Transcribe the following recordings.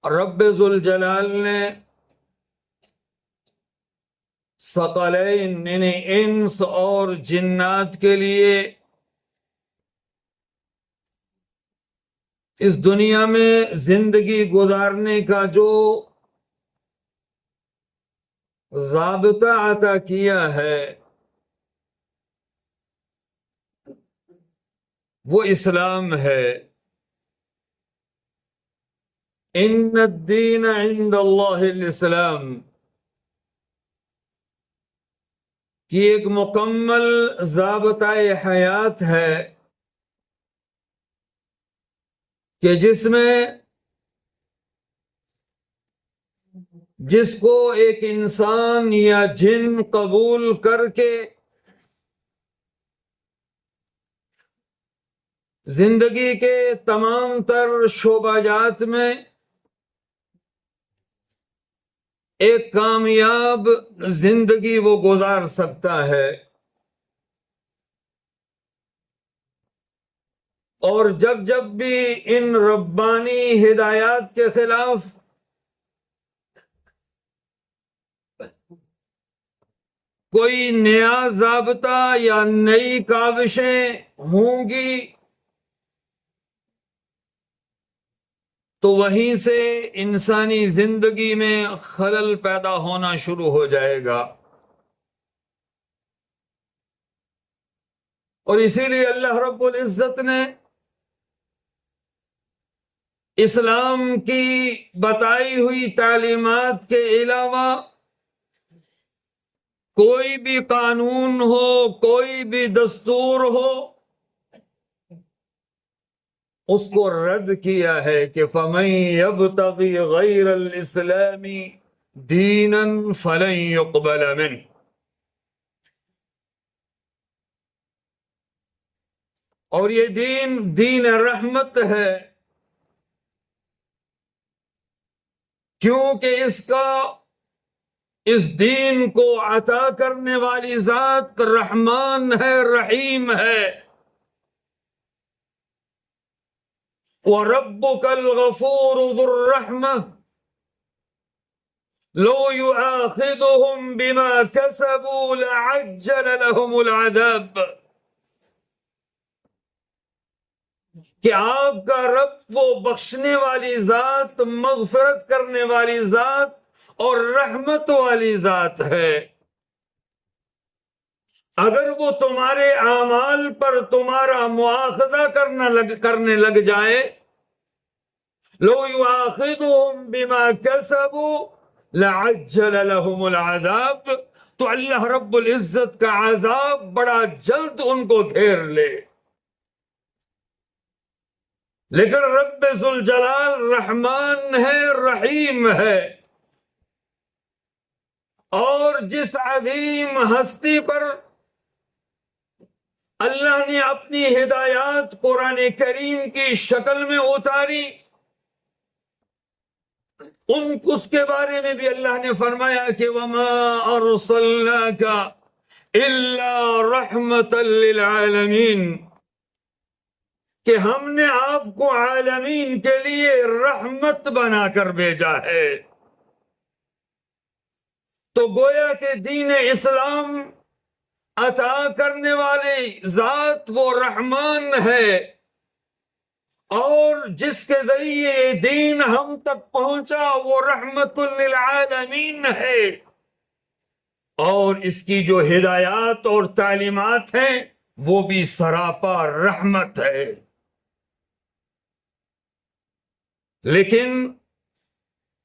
رب ذوالجلال نے ثقلین یعنی انس اور جنات کے لیے اس دنیا میں زندگی گزارنے کا جو ضابطہ عطا کیا ہے وہ اسلام ہے۔ ان الدین عند اللہ الاسلام کی ایک مکمل ضابطۂ حیات ہے کہ جس کو ایک انسان یا جن قبول کر کے زندگی کے تمام تر شعبہ جات میں ایک کامیاب زندگی وہ گزار سکتا ہے، اور جب بھی ان ربانی ہدایات کے خلاف کوئی نیا ضابطہ یا نئی کاوشیں ہوں گی تو وہیں سے انسانی زندگی میں خلل پیدا ہونا شروع ہو جائے گا۔ اور اسی لیے اللہ رب العزت نے اسلام کی بتائی ہوئی تعلیمات کے علاوہ کوئی بھی قانون ہو، کوئی بھی دستور ہو، اس کو رد کیا ہے کہ فَمَن يَبْتَغِ غَيْرَ الْإِسْلَامِ دِينًا فَلَن يُقْبَلَ مِنْهُ۔ اور یہ دین رحمت ہے، کیونکہ اس دین کو عطا کرنے والی ذات رحمان ہے، رحیم ہے۔ وَرَبُّكَ الْغَفُورُ ذُو الرَّحْمَةِ لَوْ يُؤَاخِذُهُمْ بِمَا كَسَبُوا لَعَجَّلَ لَهُمُ الْعَذَابَ، کہ آپ کا رب وہ بخشنے والی ذات، مغفرت کرنے والی ذات اور رحمت والی ذات ہے۔ اگر وہ تمہارے اعمال پر تمہارا مواخذہ کرنے لگ جائے، لو یؤاخذہم بما کسبوا لعجل لهم العذاب، تو اللہ رب العزت کا عذاب بڑا جلد ان کو گھیر لے۔ لیکن رب ذوالجلال رحمان ہے، رحیم ہے، اور جس عظیم ہستی پر اللہ نے اپنی ہدایات قرآن کریم کی شکل میں اتاری، اس کے بارے میں بھی اللہ نے فرمایا کہ وَمَا أَرْسَلْنَاكَ إِلَّا رَحْمَةً لِلْعَالَمِينَ، کہ ہم نے آپ کو عالمین کے لیے رحمت بنا کر بھیجا ہے۔ تو گویا کہ دین اسلام عطا کرنے والی ذات وہ رحمان ہے، اور جس کے ذریعے یہ دین ہم تک پہنچا وہ رحمت للعالمین ہے، اور اس کی جو ہدایات اور تعلیمات ہیں وہ بھی سراپا رحمت ہے۔ لیکن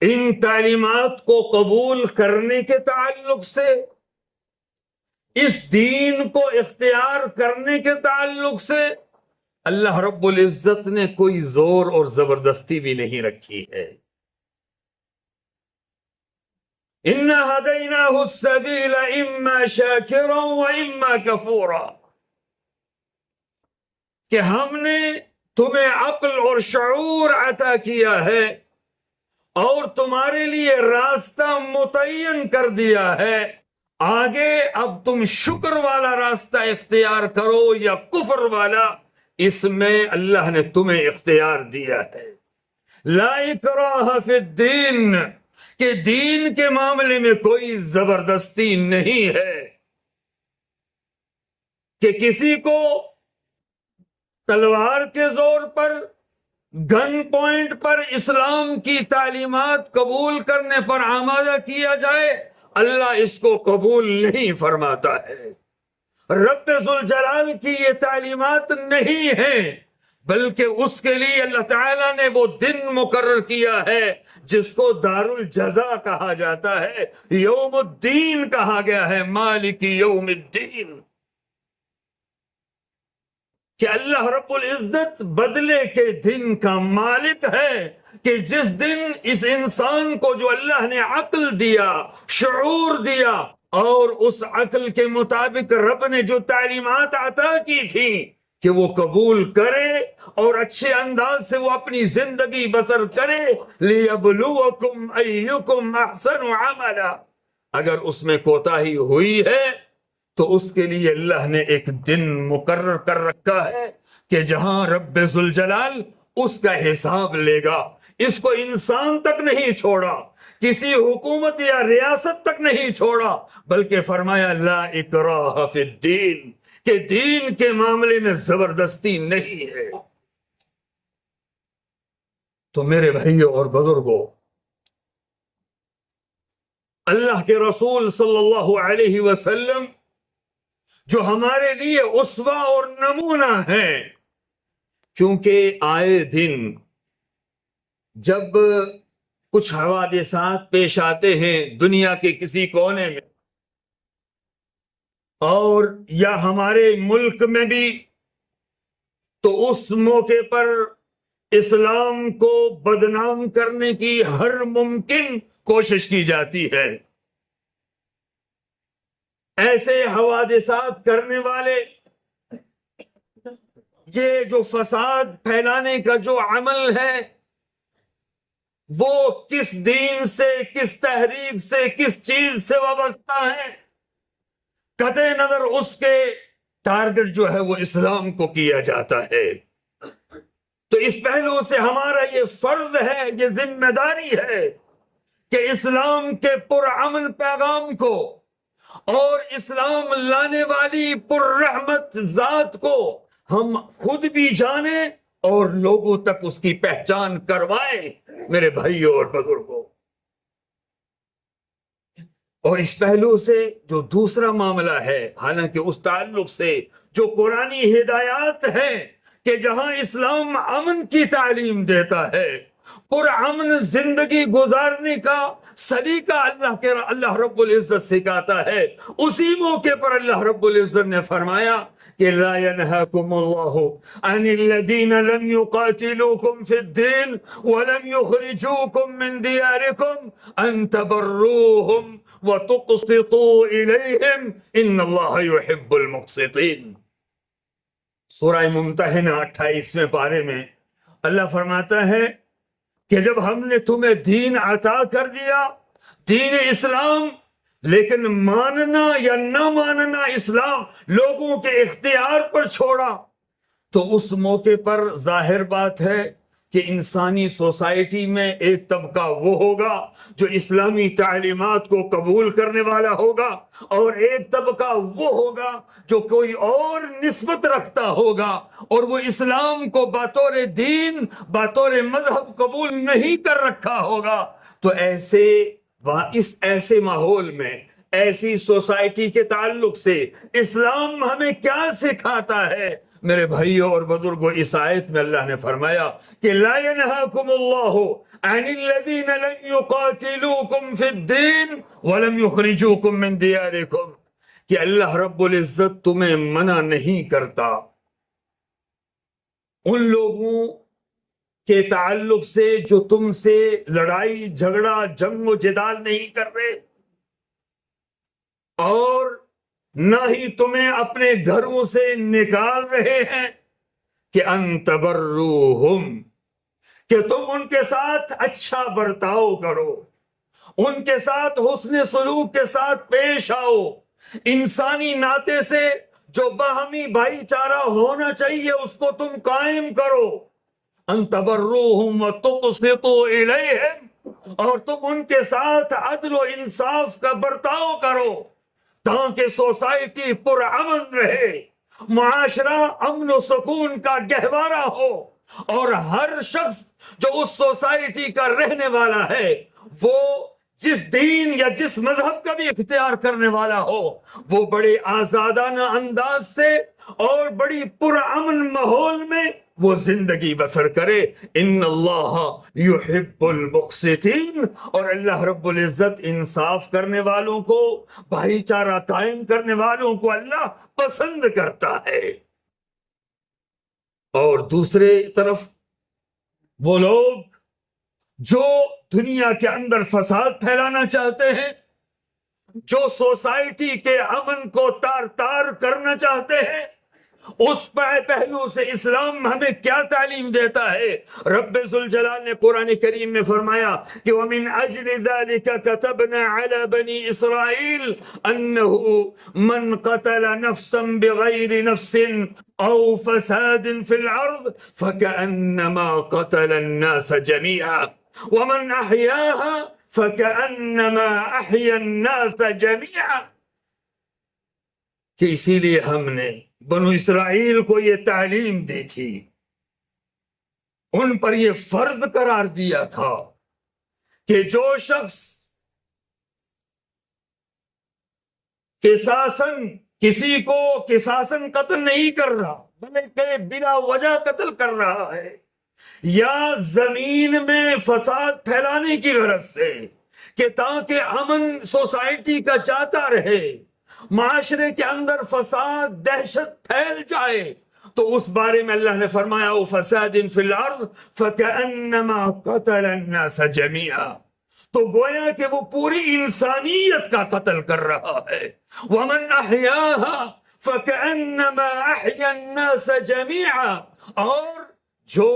ان تعلیمات کو قبول کرنے کے تعلق سے، اس دین کو اختیار کرنے کے تعلق سے اللہ رب العزت نے کوئی زور اور زبردستی بھی نہیں رکھی ہے۔ اِنَّا هَدَيْنَاهُ السَّبِيلَ إِمَّا شَاكِرًا وَإِمَّا كَفُورًا، کہ ہم نے تمہیں عقل اور شعور عطا کیا ہے اور تمہارے لیے راستہ متعین کر دیا ہے، آگے اب تم شکر والا راستہ اختیار کرو یا کفر والا، اس میں اللہ نے تمہیں اختیار دیا ہے۔ لا اکراہ فی الدین، کہ دین کے معاملے میں کوئی زبردستی نہیں ہے، کہ کسی کو تلوار کے زور پر، گن پوائنٹ پر اسلام کی تعلیمات قبول کرنے پر آمادہ کیا جائے، اللہ اس کو قبول نہیں فرماتا ہے۔ رب ذوالجلال کی یہ تعلیمات نہیں ہیں، بلکہ اس کے لیے اللہ تعالیٰ نے وہ دن مقرر کیا ہے جس کو دار الجزا کہا جاتا ہے، یوم الدین کہا گیا ہے، مالک یوم الدین، کہ اللہ رب العزت بدلے کے دن کا مالک ہے، کہ جس دن اس انسان کو جو اللہ نے عقل دیا، شعور دیا، اور اس عقل کے مطابق رب نے جو تعلیمات عطا کی تھی کہ وہ قبول کرے اور اچھے انداز سے وہ اپنی زندگی بسر کرے، لِيَبْلُوَكُمْ أَيُّكُمْ أَحْسَنُ عَمَلًا، اگر اس میں کوتاہی ہوئی ہے تو اس کے لیے اللہ نے ایک دن مقرر کر رکھا ہے کہ جہاں رب ذوالجلال اس کا حساب لے گا۔ اس کو انسان تک نہیں چھوڑا، کسی حکومت یا ریاست تک نہیں چھوڑا، بلکہ فرمایا لا اکراہ فی الدین، کہ دین کے معاملے میں زبردستی نہیں ہے۔ تو میرے بھائیوں اور بزرگوں، اللہ کے رسول صلی اللہ علیہ وسلم جو ہمارے لیے اسوہ اور نمونہ ہیں، کیونکہ آئے دن جب کچھ حوادثات پیش آتے ہیں دنیا کے کسی کونے میں، اور یا ہمارے ملک میں بھی، تو اس موقع پر اسلام کو بدنام کرنے کی ہر ممکن کوشش کی جاتی ہے۔ ایسے حوادثات کرنے والے، یہ جو فساد پھیلانے کا جو عمل ہے، وہ کس دین سے، کس تحریک سے، کس چیز سے وابستہ ہے؟ قطع نظر اس کے ٹارگٹ جو ہے وہ اسلام کو کیا جاتا ہے۔ تو اس پہلو سے ہمارا یہ فرض ہے، یہ ذمہ داری ہے کہ اسلام کے پرامن پیغام کو اور اسلام لانے والی پررحمت ذات کو ہم خود بھی جانیں اور لوگوں تک اس کی پہچان کروائیں، میرے بھائیوں اور بزرگوں۔ اور اس پہلو سے جو دوسرا معاملہ ہے، حالانکہ اس تعلق سے جو قرآنی ہدایات ہیں کہ جہاں اسلام امن کی تعلیم دیتا ہے، پرامن زندگی گزارنے کا سلیقہ اللہ رب العزت سکھاتا ہے، اسی موقع پر اللہ رب العزت نے فرمایا کہ لا ينهاكم الله عن الذين لم يقاتلوكم في الدين ولم يخرجوكم من دياركم ان تبروهم وتقسطوا إليهم ان الله يحب المقسطين۔ سورہ ممتحنہ 28ویں پارے میں اللہ فرماتا ہے کہ جب ہم نے تمہیں دین عطا کر دیا، دین اسلام، لیکن ماننا یا نہ ماننا اسلام لوگوں کے اختیار پر چھوڑا، تو اس موقع پر ظاہر بات ہے کہ انسانی سوسائٹی میں ایک طبقہ وہ ہوگا جو اسلامی تعلیمات کو قبول کرنے والا ہوگا، اور ایک طبقہ وہ ہوگا جو کوئی اور نسبت رکھتا ہوگا اور وہ اسلام کو بطور دین، بطور مذہب قبول نہیں کر رکھا ہوگا۔ تو اس ایسے ماحول میں، ایسی سوسائٹی کے تعلق سے اسلام ہمیں کیا سکھاتا ہے؟ میرے بھائیوں اور بزرگوں، اس آیت میں اللہ نے فرمایا کہ لا ينهاكم الله عن الذين لم يقاتلوكم في الدين ولم يخرجوكم من دياركم، کہ اللہ رب العزت تمہیں منع نہیں کرتا ان لوگوں کے تعلق سے جو تم سے لڑائی جھگڑا، جنگ و جدال نہیں کر رہے، اور نہ ہی تمہیں اپنے گھروں سے نکال رہے ہیں، کہ ان تبروہم، کہ تم ان کے ساتھ اچھا برتاؤ کرو، ان کے ساتھ حسن سلوک کے ساتھ پیش آؤ، انسانی ناطے سے جو باہمی بھائی چارہ ہونا چاہیے اس کو تم قائم کرو، ان تبروہم وتقسطوا الیہم، اور تم ان کے ساتھ عدل و انصاف کا برتاؤ کرو تاکہ سوسائٹی پرامن رہے، معاشرہ امن و سکون کا گہوارہ ہو، اور ہر شخص جو اس سوسائٹی کا رہنے والا ہے وہ جس دین یا جس مذہب کا بھی اختیار کرنے والا ہو وہ بڑے آزادانہ انداز سے اور بڑی پرامن ماحول میں وہ زندگی بسر کرے۔ ان اللہ یحب المقسطین، اور اللہ رب العزت انصاف کرنے والوں کو، بھائی چارہ قائم کرنے والوں کو اللہ پسند کرتا ہے۔ اور دوسرے طرف وہ لوگ جو دنیا کے اندر فساد پھیلانا چاہتے ہیں، جو سوسائٹی کے امن کو تار تار کرنا چاہتے ہیں، اس پہلو سے اسلام ہمیں کیا تعلیم دیتا ہے؟ رب ذوالجلال نے قرآن کریم میں فرمایا کہ وَمِنْ أَجْلِ ذَلِكَ كَتَبْنَا عَلَى بَنِي إِسْرَائِيلَ أَنَّهُ مَنْ قَتَلَ نَفْسًا بِغَيْرِ نَفْسٍ أَوْ فَسَادٍ فِي الْأَرْضِ فَكَأَنَّمَا قَتَلَ النَّاسَ جَمِيعًا وَمَنْ أَحْيَاهَا فَكَأَنَّمَا أَحْيَا النَّاسَ جَمِيعًا، کہ اسی لیے ہم نے بنو اسرائیل کو یہ تعلیم دی تھی، ان پر یہ فرض قرار دیا تھا کہ جو شخص کسی کو قصاصاً قتل نہیں کر رہا بلکہ بلا وجہ قتل کر رہا ہے، یا زمین میں فساد پھیلانے کی غرض سے کہ تاکہ امن سوسائٹی کا چاہتا رہے، معاشرے کے اندر فساد دہشت پھیل جائے، تو اس بارے میں اللہ نے فرمایا فَسَادٍ فِي الْأَرْضِ فَكَأَنَّمَا قَتَلَ النَّاسَ جَمِيعًا، تو گویا کہ وہ پوری انسانیت کا قتل کر رہا ہے۔ وَمَنْ أَحْيَاهَا فَكَأَنَّمَا أَحْيَا النَّاسَ جَمِيعًا، اور جو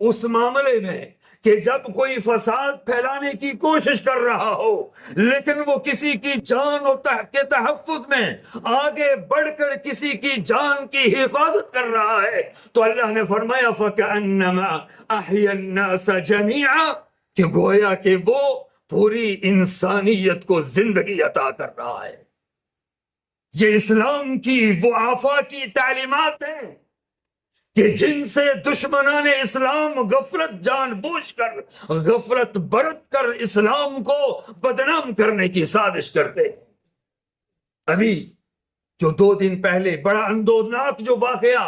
اس معاملے میں کہ جب کوئی فساد پھیلانے کی کوشش کر رہا ہو لیکن وہ کسی کی جان کے تحفظ میں آگے بڑھ کر کسی کی جان کی حفاظت کر رہا ہے، تو اللہ نے فرمایا فَكَأَنَّمَا أَحْيَا النَّاسَ جَمِيعًا، کہ گویا کہ وہ پوری انسانیت کو زندگی عطا کر رہا ہے۔ یہ اسلام کی وہ آفاقی تعلیمات ہیں کہ جن سے دشمنان اسلام غفلت جان بوجھ کر، غفلت برت کر اسلام کو بدنام کرنے کی سازش کرتے ہیں۔ ابھی جو 2 دن پہلے بڑا اندوہناک جو واقعہ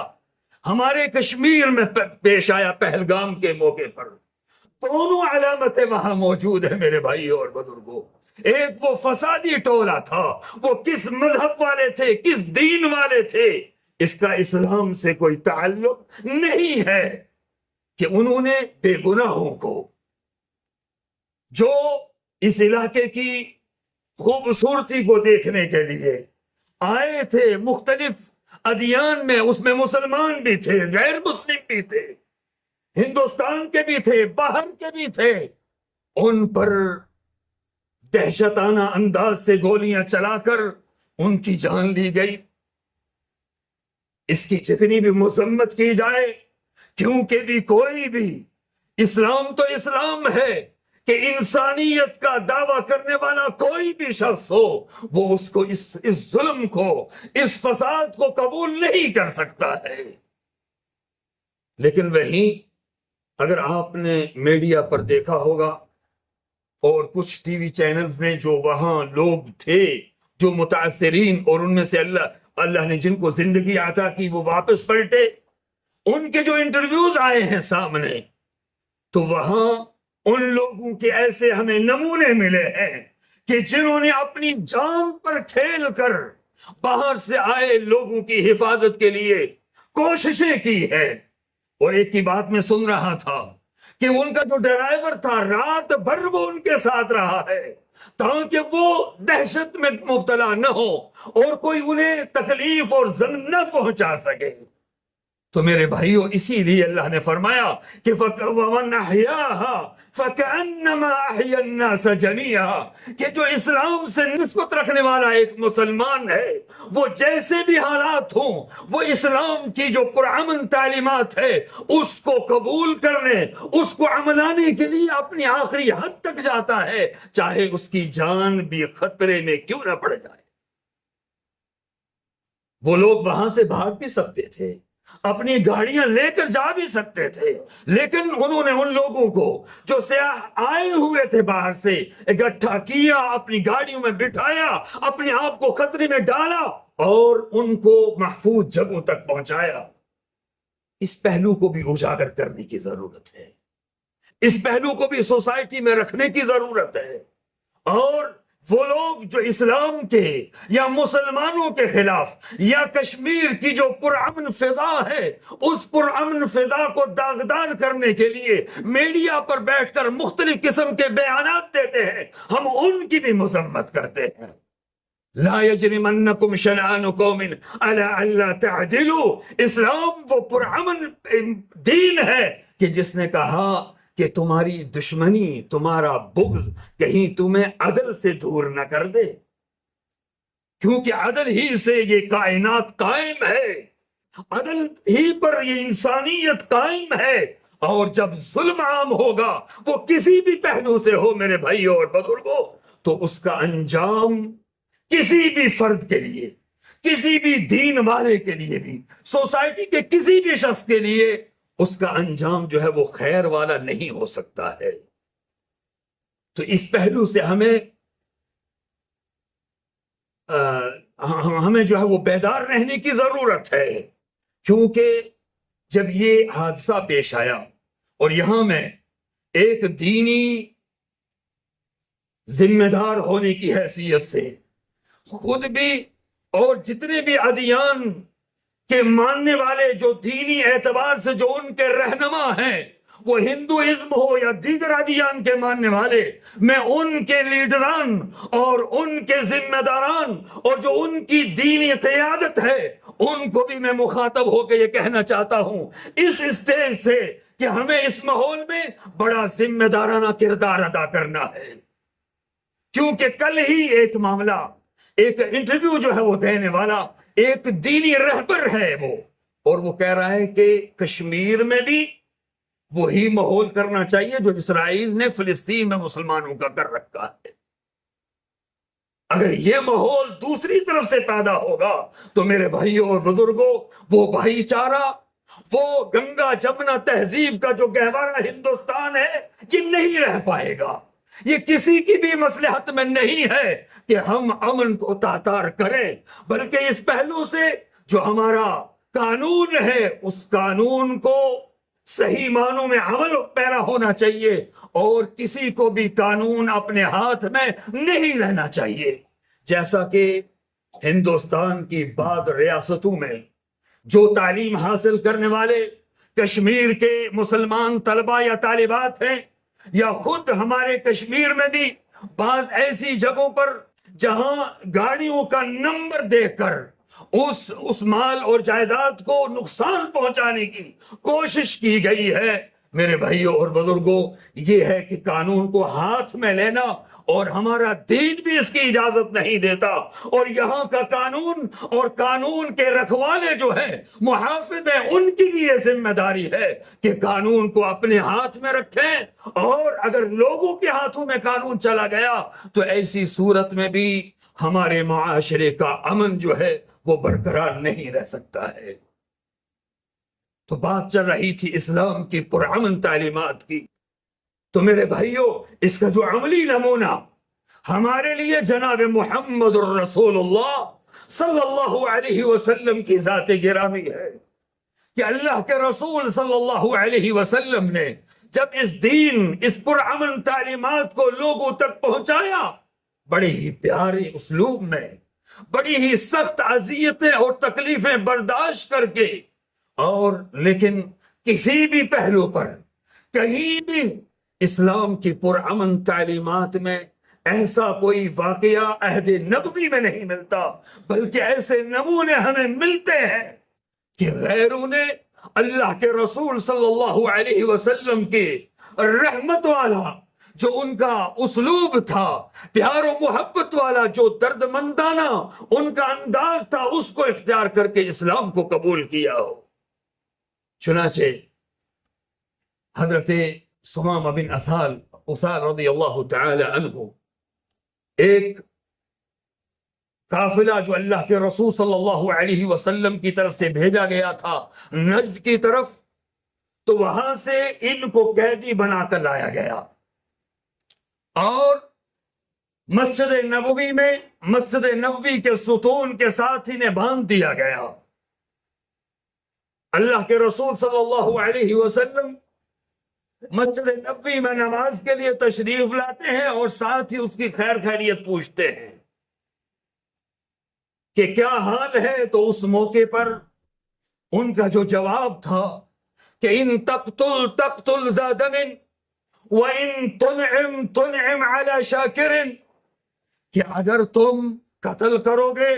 ہمارے کشمیر میں پیش آیا پہلگام کے موقع پر، دونوں علامتیں وہاں موجود ہیں میرے بھائی اور بزرگوں۔ ایک وہ فسادی ٹولہ تھا، وہ کس مذہب والے تھے، کس دین والے تھے، اس کا اسلام سے کوئی تعلق نہیں ہے، کہ انہوں نے بے گناہوں کو جو اس علاقے کی خوبصورتی کو دیکھنے کے لیے آئے تھے، مختلف ادیان میں، اس میں مسلمان بھی تھے، غیر مسلم بھی تھے، ہندوستان کے بھی تھے، باہر کے بھی تھے، ان پر دہشتانہ انداز سے گولیاں چلا کر ان کی جان لی گئی۔ اس کی جتنی بھی مذمت کی جائے، کیونکہ بھی کوئی بھی، اسلام تو اسلام ہے کہ انسانیت کا دعویٰ کرنے والا کوئی بھی شخص ہو وہ اس کو اس ظلم کو، اس فساد کو قبول نہیں کر سکتا ہے۔ لیکن وہیں اگر آپ نے میڈیا پر دیکھا ہوگا اور کچھ ٹی وی چینلز نے جو وہاں لوگ تھے جو متاثرین، اور ان میں سے اللہ نے جن کو زندگی عطا کی وہ واپس پلٹے، ان کے جو انٹرویوز آئے ہیں سامنے، تو وہاں ان لوگوں کے ایسے ہمیں نمونے ملے ہیں کہ جنہوں نے اپنی جان پر کھیل کر باہر سے آئے لوگوں کی حفاظت کے لیے کوششیں کی ہیں۔ اور ایک کی بات میں سن رہا تھا کہ ان کا جو ڈرائیور تھا رات بھر وہ ان کے ساتھ رہا ہے تاکہ وہ دہشت میں مبتلا نہ ہو اور کوئی انہیں تکلیف اور ظلم نہ پہنچا سکے۔ تو میرے بھائیوں اسی لیے اللہ نے فرمایا کہ وَمَنْ أَحْيَاهَا فَكَأَنَّمَا أَحْيَا النَّاسَ جَمِيعًا، کہ جو اسلام سے نسبت رکھنے والا ایک مسلمان ہے، وہ جیسے بھی حالات ہوں، وہ اسلام کی جو پرامن تعلیمات ہے اس کو قبول کرنے، اس کو عملانے کے لیے اپنی آخری حد تک جاتا ہے، چاہے اس کی جان بھی خطرے میں کیوں نہ پڑ جائے۔ وہ لوگ وہاں سے بھاگ بھی سکتے تھے، اپنی گاڑیاں لے کر جا بھی سکتے تھے، لیکن انہوں نے ان لوگوں کو جو سیاح آئے ہوئے تھے باہر سے اکٹھا کیا، اپنی گاڑیوں میں بٹھایا، اپنے آپ کو خطرے میں ڈالا اور ان کو محفوظ جگہوں تک پہنچایا۔ اس پہلو کو بھی اجاگر کرنے کی ضرورت ہے، اس پہلو کو بھی سوسائٹی میں رکھنے کی ضرورت ہے۔ اور وہ لوگ جو اسلام کے یا مسلمانوں کے خلاف یا کشمیر کی جو پرامن فضا ہے اس پرامن فضا کو داغدار کرنے کے لیے میڈیا پر بیٹھ کر مختلف قسم کے بیانات دیتے ہیں، ہم ان کی بھی مذمت کرتے ہیں۔ لا یجرمنکم شنآن قوم علی الا تعدلوا، اسلام وہ پرامن دین ہے کہ جس نے کہا کہ تمہاری دشمنی، تمہارا بغض کہیں تمہیں عدل سے دور نہ کر دے، کیونکہ عدل ہی سے یہ کائنات قائم ہے، عدل ہی پر یہ انسانیت قائم ہے۔ اور جب ظلم عام ہوگا وہ کسی بھی پہلو سے ہو میرے بھائیوں اور بزرگوں، تو اس کا انجام کسی بھی فرد کے لیے، کسی بھی دین والے کے لیے بھی، سوسائٹی کے کسی بھی شخص کے لیے اس کا انجام جو ہے وہ خیر والا نہیں ہو سکتا ہے۔ تو اس پہلو سے ہمیں جو ہے وہ بیدار رہنے کی ضرورت ہے، کیونکہ جب یہ حادثہ پیش آیا اور یہاں میں ایک دینی ذمہ دار ہونے کی حیثیت سے خود بھی اور جتنے بھی ادیان کہ ماننے والے جو دینی اعتبار سے جو ان کے رہنما ہیں، وہ ہندوازم ہو یا دیگر ادیان کے ماننے والے، میں ان کے لیڈران اور ان کے ذمہ داران اور جو ان کی دینی قیادت ہے ان کو بھی میں مخاطب ہو کے یہ کہنا چاہتا ہوں اس اسٹیج سے کہ ہمیں اس ماحول میں بڑا ذمہ دارانہ کردار ادا کرنا ہے، کیونکہ کل ہی ایک معاملہ، ایک انٹرویو جو ہے وہ دینے والا ایک دینی رہبر ہے وہ، اور وہ کہہ رہا ہے کہ کشمیر میں بھی وہی ماحول کرنا چاہیے جو اسرائیل نے فلسطین میں مسلمانوں کا کر رکھا ہے۔ اگر یہ ماحول دوسری طرف سے پیدا ہوگا تو میرے بھائیوں اور بزرگوں وہ بھائی چارہ، وہ گنگا جمنا تہذیب کا جو گہوارہ ہندوستان ہے یہ نہیں رہ پائے گا۔ یہ کسی کی بھی مصلحت میں نہیں ہے کہ ہم امن کو تاتار کریں، بلکہ اس پہلو سے جو ہمارا قانون ہے اس قانون کو صحیح معنوں میں عمل پیرا ہونا چاہیے اور کسی کو بھی قانون اپنے ہاتھ میں نہیں لینا چاہیے۔ جیسا کہ ہندوستان کی بعض ریاستوں میں جو تعلیم حاصل کرنے والے کشمیر کے مسلمان طلبہ یا طالبات ہیں، یا خود ہمارے کشمیر میں بھی بعض ایسی جگہوں پر جہاں گاڑیوں کا نمبر دیکھ کر اس مال اور جائیداد کو نقصان پہنچانے کی کوشش کی گئی ہے، میرے بھائیوں اور بزرگوں یہ ہے کہ قانون کو ہاتھ میں لینا، اور ہمارا دین بھی اس کی اجازت نہیں دیتا، اور یہاں کا قانون اور قانون کے رکھوالے جو ہیں محافظ ہیں ان کی بھی یہ ذمہ داری ہے کہ قانون کو اپنے ہاتھ میں رکھیں، اور اگر لوگوں کے ہاتھوں میں قانون چلا گیا تو ایسی صورت میں بھی ہمارے معاشرے کا امن جو ہے وہ برقرار نہیں رہ سکتا ہے۔ تو بات چل رہی تھی اسلام کی پرامن تعلیمات کی، تو میرے بھائیوں اس کا جو عملی نمونہ ہمارے لیے جناب محمد الرسول اللہ صلی اللہ علیہ وسلم کی ذات گرامی ہے کہ اللہ کے رسول صلی اللہ علیہ وسلم نے جب اس دین، اس پرامن تعلیمات کو لوگوں تک پہنچایا، بڑے ہی پیارے اسلوب میں، بڑی ہی سخت اذیتیں اور تکلیفیں برداشت کر کے، اور لیکن کسی بھی پہلو پر کہیں بھی اسلام کی پرامن تعلیمات میں ایسا کوئی واقعہ عہد نبوی میں نہیں ملتا، بلکہ ایسے نمونے ہمیں ملتے ہیں کہ غیروں نے اللہ کے رسول صلی اللہ علیہ وسلم کے رحمت والا جو ان کا اسلوب تھا، پیار و محبت والا جو درد مندانہ ان کا انداز تھا، اس کو اختیار کر کے اسلام کو قبول کیا ہو۔ چنانچہ حضرت ثمامہ بن اسال رضی اللہ تعالی عنہ ایک قافلہ جو اللہ کے رسول صلی اللہ علیہ وسلم کی طرف سے بھیجا گیا تھا نجد کی طرف، تو وہاں سے ان کو قیدی بنا کر لایا گیا اور مسجد نبوی میں مسجد نبوی کے ستون کے ساتھ انہیں باندھ دیا گیا۔ اللہ کے رسول صلی اللہ علیہ وسلم مسجد نبوی میں نماز کے لیے تشریف لاتے ہیں اور ساتھ ہی اس کی خیر خیریت پوچھتے ہیں کہ کیا حال ہے، تو اس موقع پر ان کا جو جواب تھا کہ ان تقتل ذا دم وَإِن تُنْعِمْ عَلَى شَاكِرٍ، کہ اگر تم قتل کرو گے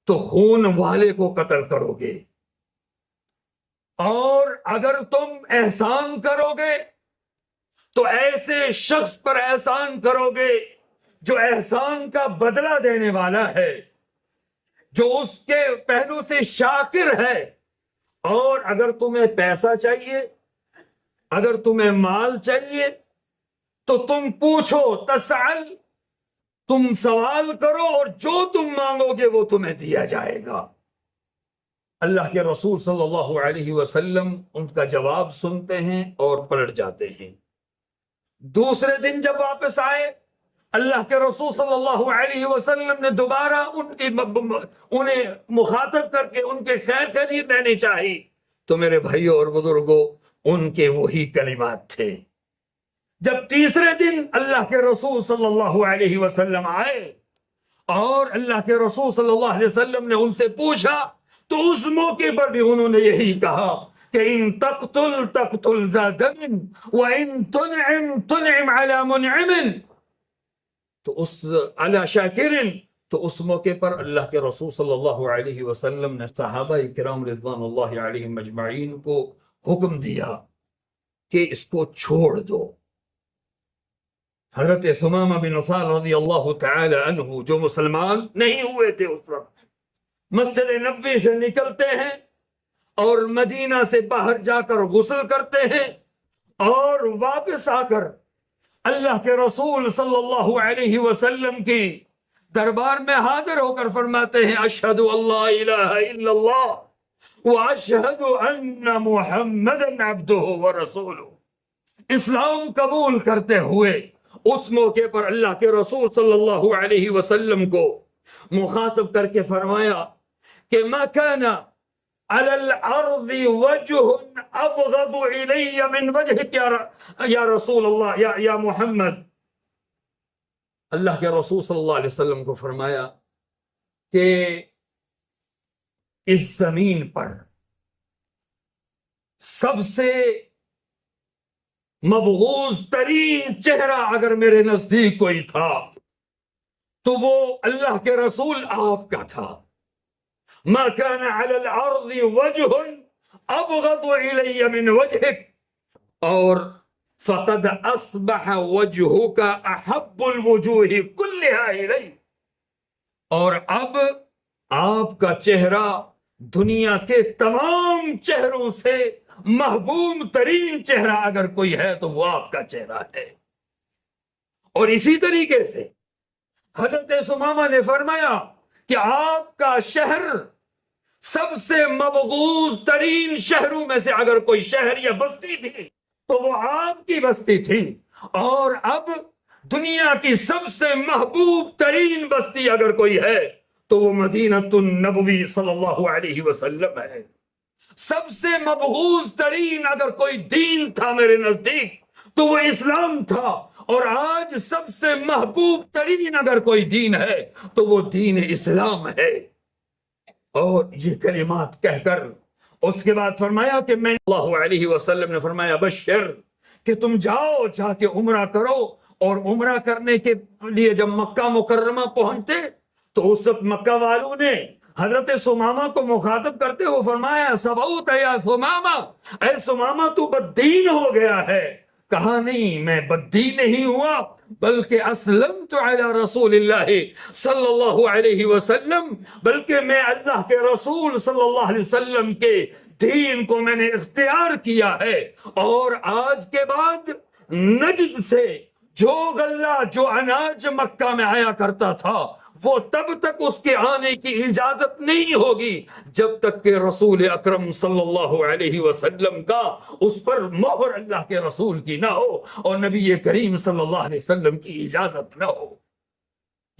تو خون والے کو قتل کرو گے، اور اگر تم احسان کرو گے تو ایسے شخص پر احسان کرو گے جو احسان کا بدلہ دینے والا ہے، جو اس کے پہلو سے شاکر ہے۔ اور اگر تمہیں پیسہ چاہیے، اگر تمہیں مال چاہیے تو تم پوچھو، تسأل، تم سوال کرو اور جو تم مانگو گے وہ تمہیں دیا جائے گا۔ اللہ کے رسول صلی اللہ علیہ وسلم ان کا جواب سنتے ہیں اور پلٹ جاتے ہیں۔ دوسرے دن جب واپس آئے، اللہ کے رسول صلی اللہ علیہ وسلم نے دوبارہ انہیں مخاطب کر کے ان کے خیر خیریت لینے چاہی، تو میرے بھائیوں اور بزرگوں ان کے وہی کلمات تھے۔ جب تیسرے دن اللہ کے رسول صلی اللہ علیہ وسلم آئے اور اللہ کے رسول صلی اللہ علیہ وسلم نے ان سے پوچھا، تو اس موقع پر بھی انہوں نے یہی کہا کہ ان تقتل ذا دم وان تنعم علی منعم، تو اس علی شاکر، تو اس موقع پر اللہ کے رسول صلی اللہ علیہ وسلم نے صحابہ کرام رضوان اللہ علیہم اجمعین کو حکم دیا کہ اس کو چھوڑ دو۔ حضرت ثمامہ بن اسال رضی اللہ تعالی عنہ جو مسلمان نہیں ہوئے تھے اس وقت، مسجد نبوی سے نکلتے ہیں اور مدینہ سے باہر جا کر غسل کرتے ہیں اور واپس آ کر اللہ کے رسول صلی اللہ علیہ وسلم کی دربار میں حاضر ہو کر فرماتے ہیں، اشہد اللہ الہ الا اللہ واشہد ان محمدًا عبدہ ورسولہ۔ اسلام قبول کرتے ہوئے اس موقع پر اللہ کے رسول صلی اللہ علیہ وسلم کو مخاطب کر کے فرمایا کہ ما كان على الارض وجه ابغض الي من وجهك یا رسول اللہ، یا محمد۔ اللہ کے رسول صلی اللہ علیہ وسلم کو فرمایا کہ اس زمین پر سب سے مبغوض ترین چہرہ اگر میرے نزدیک کوئی تھا تو وہ اللہ کے رسول آپ کا تھا۔ ما كان على الارض وجه ابغض الي من وجهك، اور فقد اصبح وجهك احب الوجوه كلها الي، اور اب آپ کا چہرہ دنیا کے تمام چہروں سے محبوب ترین چہرہ اگر کوئی ہے تو وہ آپ کا چہرہ ہے۔ اور اسی طریقے سے حضرت ثمامہ نے فرمایا کہ آپ کا شہر سب سے مبغوض ترین شہروں میں سے اگر کوئی شہر یا بستی تھی تو وہ آپ کی بستی تھی، اور اب دنیا کی سب سے محبوب ترین بستی اگر کوئی ہے تو وہ مدینہ النبوی صلی اللہ علیہ وسلم ہے۔ سب سے مبغوض ترین اگر کوئی دین تھا میرے نزدیک تو وہ اسلام تھا، اور آج سب سے محبوب ترین اگر کوئی دین ہے تو وہ دین اسلام ہے۔ اور یہ کلمات کہہ کر اس کے بعد فرمایا کہ میں اللہ علیہ وسلم نے فرمایا بشر، کہ تم جاؤ جا کے عمرہ کرو۔ اور عمرہ کرنے کے لیے جب مکہ مکرمہ پہنچتے تو اس وقت مکہ والوں نے حضرت سمامہ کو مخاطب کرتے ہو فرمایا سبعوت یا سمامہ، اے سمامہ تو بددین ہو گیا ہے۔ کہا نہیں، میں بددین نہیں ہوا، بلکہ اسلمت علی رسول اللہ صلی اللہ علیہ وسلم، بلکہ میں اللہ کے رسول صلی اللہ علیہ وسلم کے دین کو میں نے اختیار کیا ہے۔ اور آج کے بعد نجد سے جو غلہ جو اناج مکہ میں آیا کرتا تھا وہ تب تک اس کے آنے کی اجازت نہیں ہوگی جب تک کہ رسول اکرم صلی اللہ علیہ وسلم کا اس پر مہر اللہ کے رسول کی نہ ہو اور نبی کریم صلی اللہ علیہ وسلم کی اجازت نہ ہو۔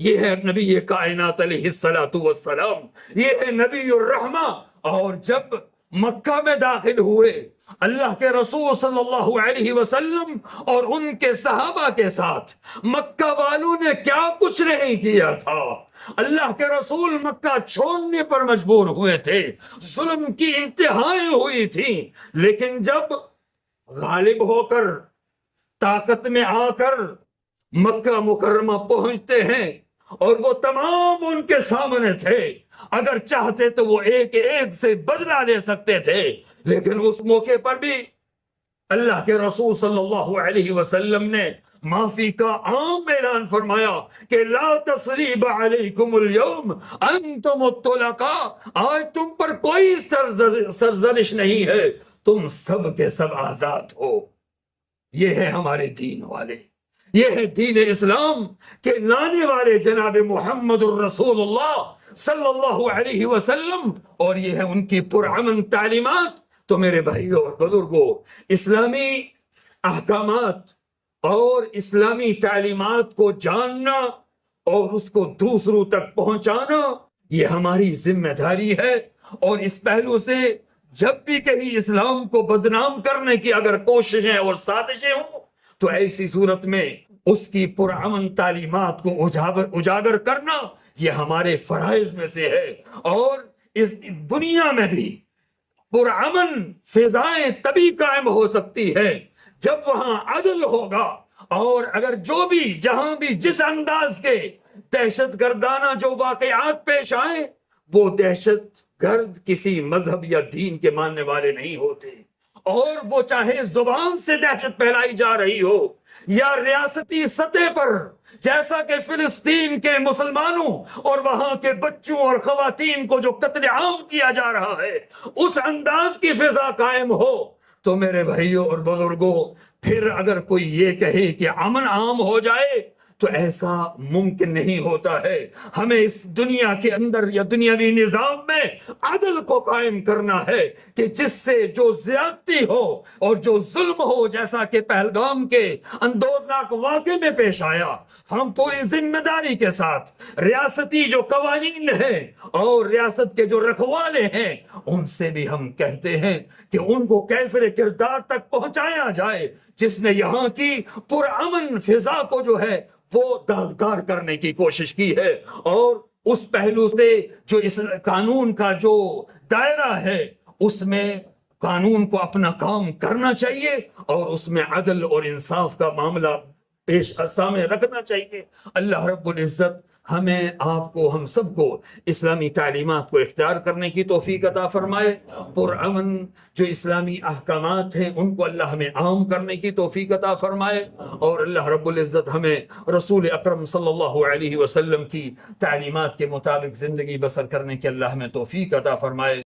یہ ہے نبی کائنات علیہ الصلوۃ والسلام، یہ ہے نبی الرحمہ۔ اور جب مکہ میں داخل ہوئے اللہ کے رسول صلی اللہ علیہ وسلم اور ان کے صحابہ کے ساتھ مکہ والوں نے کیا کچھ نہیں کیا تھا۔ اللہ کے رسول مکہ چھوڑنے پر مجبور ہوئے تھے، ظلم کی انتہائیں ہوئی تھیں، لیکن جب غالب ہو کر طاقت میں آ کر مکہ مکرمہ پہنچتے ہیں اور وہ تمام ان کے سامنے تھے، اگر چاہتے تو وہ ایک ایک سے بدلہ لے سکتے تھے، لیکن اس موقع پر بھی اللہ کے رسول صلی اللہ علیہ وسلم نے معافی کا عام اعلان فرمایا کہ لا تثریب علیکم اليوم انتم الطلقاء، آج تم پر کوئی سرزنش نہیں ہے، تم سب کے سب آزاد ہو۔ یہ ہے ہمارے دین والے، یہ ہے دین اسلام کے لانے والے جناب محمد الرسول اللہ صلی اللہ علیہ وسلم، اور یہ ہے ان کی پرامن تعلیمات۔ تو میرے بھائیوں اور بزرگوں، اسلامی احکامات اور اسلامی تعلیمات کو جاننا اور اس کو دوسروں تک پہنچانا یہ ہماری ذمہ داری ہے۔ اور اس پہلو سے جب بھی کہیں اسلام کو بدنام کرنے کی اگر کوششیں اور سازشیں ہوں تو ایسی صورت میں اس کی پرامن تعلیمات کو اجاگر کرنا یہ ہمارے فرائض میں سے ہے۔ اور اس دنیا میں بھی پرامن فضائیں تبھی قائم ہو سکتی ہے جب وہاں عدل ہوگا، اور اگر جو بھی جہاں بھی جس انداز کے دہشت گردانہ جو واقعات پیش آئیں وہ دہشت گرد کسی مذہب یا دین کے ماننے والے نہیں ہوتے، اور وہ چاہے زبان سے دہشت پھیلائی جا رہی ہو یا ریاستی سطح پر جیسا کہ فلسطین کے مسلمانوں اور وہاں کے بچوں اور خواتین کو جو قتل عام کیا جا رہا ہے اس انداز کی فضا قائم ہو، تو میرے بھائیوں اور بزرگوں پھر اگر کوئی یہ کہے کہ امن عام ہو جائے تو ایسا ممکن نہیں ہوتا ہے۔ ہمیں اس دنیا کے اندر یا دنیاوی نظام میں عدل کو قائم کرنا ہے کہ جس سے جو زیادتی ہو اور جو ظلم ہو، جیسا کہ پہلگام کے اندودناک واقعے میں پیش آیا، ہم پوری ذمہ داری کے ساتھ ریاستی جو قوانین ہیں اور ریاست کے جو رکھوالے ہیں ان سے بھی ہم کہتے ہیں کہ ان کو کیفر کردار تک پہنچایا جائے جس نے یہاں کی پرامن فضا کو جو ہے وہ داغدار کرنے کی کوشش کی ہے۔ اور اس پہلو سے جو اس قانون کا جو دائرہ ہے اس میں قانون کو اپنا کام کرنا چاہیے اور اس میں عدل اور انصاف کا معاملہ پیش سامنے رکھنا چاہیے۔ اللہ رب العزت ہمیں، آپ کو، ہم سب کو اسلامی تعلیمات کو اختیار کرنے کی توفیق عطا فرمائے، پرامن جو اسلامی احکامات ہیں ان کو اللہ ہمیں عام کرنے کی توفیق عطا فرمائے، اور اللہ رب العزت ہمیں رسول اکرم صلی اللہ علیہ وسلم کی تعلیمات کے مطابق زندگی بسر کرنے کی اللہ ہمیں توفیق عطا فرمائے۔